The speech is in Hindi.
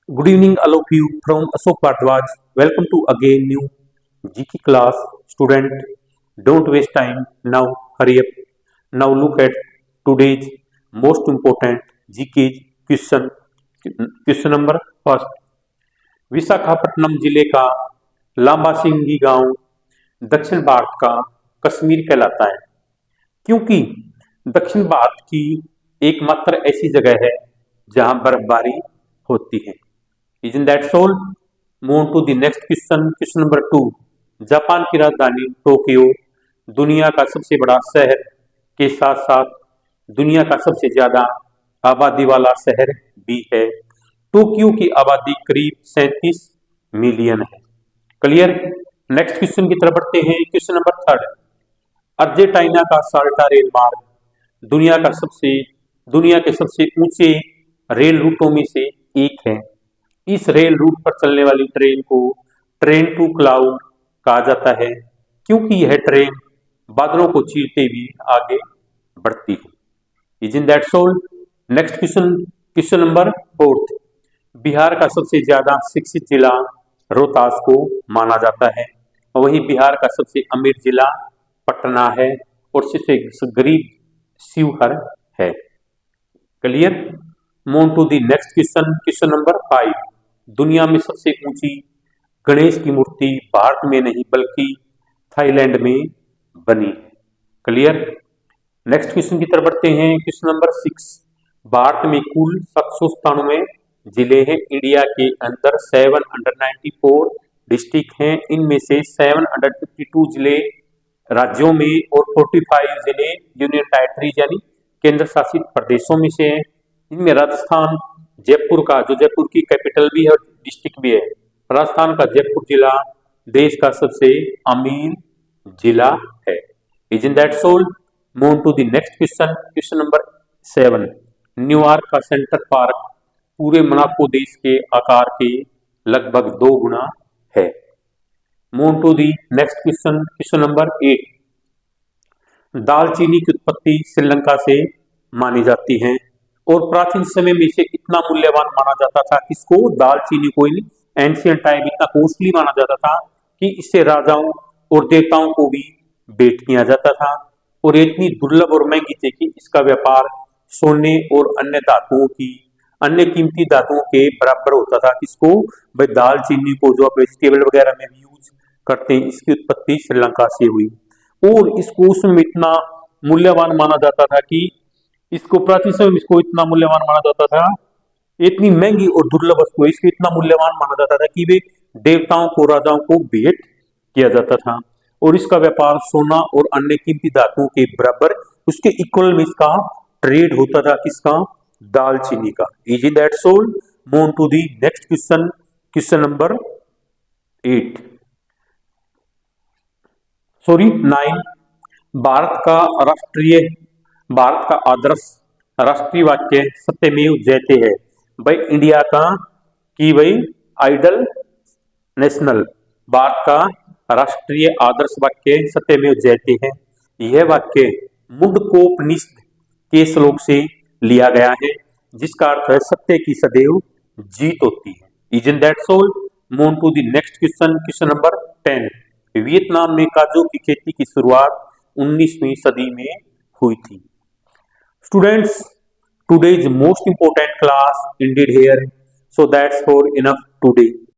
Good evening, all of you from Ashok Bhardwaj. Welcome to again new GK class. Student, don't waste time. Now hurry up. Now look at today's most important GK question. Question number first. Visakhapatnam जिले का लांबासिंगी गांव दक्षिण भारत का कश्मीर कहलाता है, क्योंकि दक्षिण भारत की एकमात्र ऐसी जगह है जहां बर्फबारी होती है। Isn't that so? Move on to the next question. Question number 2. Japan की राजधानी टोक्यो दुनिया का सबसे बड़ा शहर के साथ साथ दुनिया का सबसे ज्यादा आबादी वाला शहर भी है। टोक्यो की आबादी करीब 37 मिलियन है। क्लियर? नेक्स्ट क्वेश्चन की तरफ बढ़ते हैं। Question number 3. अर्जेंटीना का साल्टा रेल मार्ग दुनिया के सबसे ऊंचे रेल रूटों में से एक है। इस रेल रूट पर चलने वाली ट्रेन को ट्रेन टू क्लाउड कहा जाता है, क्योंकि यह ट्रेन बादलों को चीरते हुए आगे बढ़ती है। Isn't that so? Next question number 4. Bihar का सबसे ज्यादा शिक्षित जिला रोहतास को माना जाता है। वहीं बिहार का सबसे अमीर जिला पटना है और सबसे गरीब शिवहर है। Clear? Move to the next question number 5. दुनिया में सबसे ऊंची गणेश की मूर्ति भारत में नहीं बल्कि थाईलैंड में बनी है। क्लियर? नेक्स्ट क्वेश्चन की तरफ बढ़ते हैं। Question number 6. भारत में कुल 797 जिले हैं। इंडिया के अंदर 794 डिस्ट्रिक्ट हैं। इनमें से 752 जिले राज्यों में और 45 जिले यूनियन टेरिटरीज यानी केंद्र शासित प्रदेशों में से हैं। इनमें राजस्थान जयपुर का, जो जयपुर की कैपिटल भी है और डिस्ट्रिक्ट भी है, राजस्थान का जयपुर जिला देश का सबसे अमीर जिला है। Isn't that so? Move to the next question number 7. New York का सेंट्रल पार्क पूरे मोनाको देश के आकार के लगभग 2 गुना है। Move to the next question number 8. दालचीनी की उत्पत्ति श्रीलंका से मानी जाती है और प्राचीन समय में इसे इतना मूल्यवान माना जाता था, किसको? दालचीनी को एंशियंट टाइम इतना कॉस्टली माना जाता था कि इससे राजाओं और देवताओं को भी भेंट किया जाता था और इतनी दुर्लभ और महंगी थी कि इसका व्यापार सोने और अन्य कीमती धातुओं के बराबर होता था। किसको? भाई दालचीनी को, जो आप वेजिटेबल वगैरह में भी यूज करते हैं, इसकी उत्पत्ति श्रीलंका से हुई और इसको उस समय इतना मूल्यवान माना जाता था कि इसको प्राचीन समय में इसको इतना मूल्यवान माना जाता था, इतनी महंगी और दुर्लभ वस्तु है, इसको इतना मूल्यवान माना जाता था कि वे देवताओं को, राजाओं को भेंट किया जाता था और इसका व्यापार सोना और अन्य कीमती धातुओं के बराबर, उसके इक्वल में इसका ट्रेड होता था। किसका? दालचीनी का। Is that solved? Move to the next question number 9. Bharat का आदर्श राष्ट्रीय वाक्य सत्यमेव जयते है। भाई इंडिया का की भाई आइडल नेशनल, भारत का राष्ट्रीय आदर्श वाक्य सत्यमेव जयते है। यह वाक्य मुंडकोपनिषद के श्लोक से लिया गया है, जिसका अर्थ है सत्य की सदैव जीत होती है। Isn't that so? Move to the next question number 10. Vietnam में काजू की खेती की शुरुआत 19वीं सदी में हुई थी। Students, today's most important class ended here, so that's for enough today.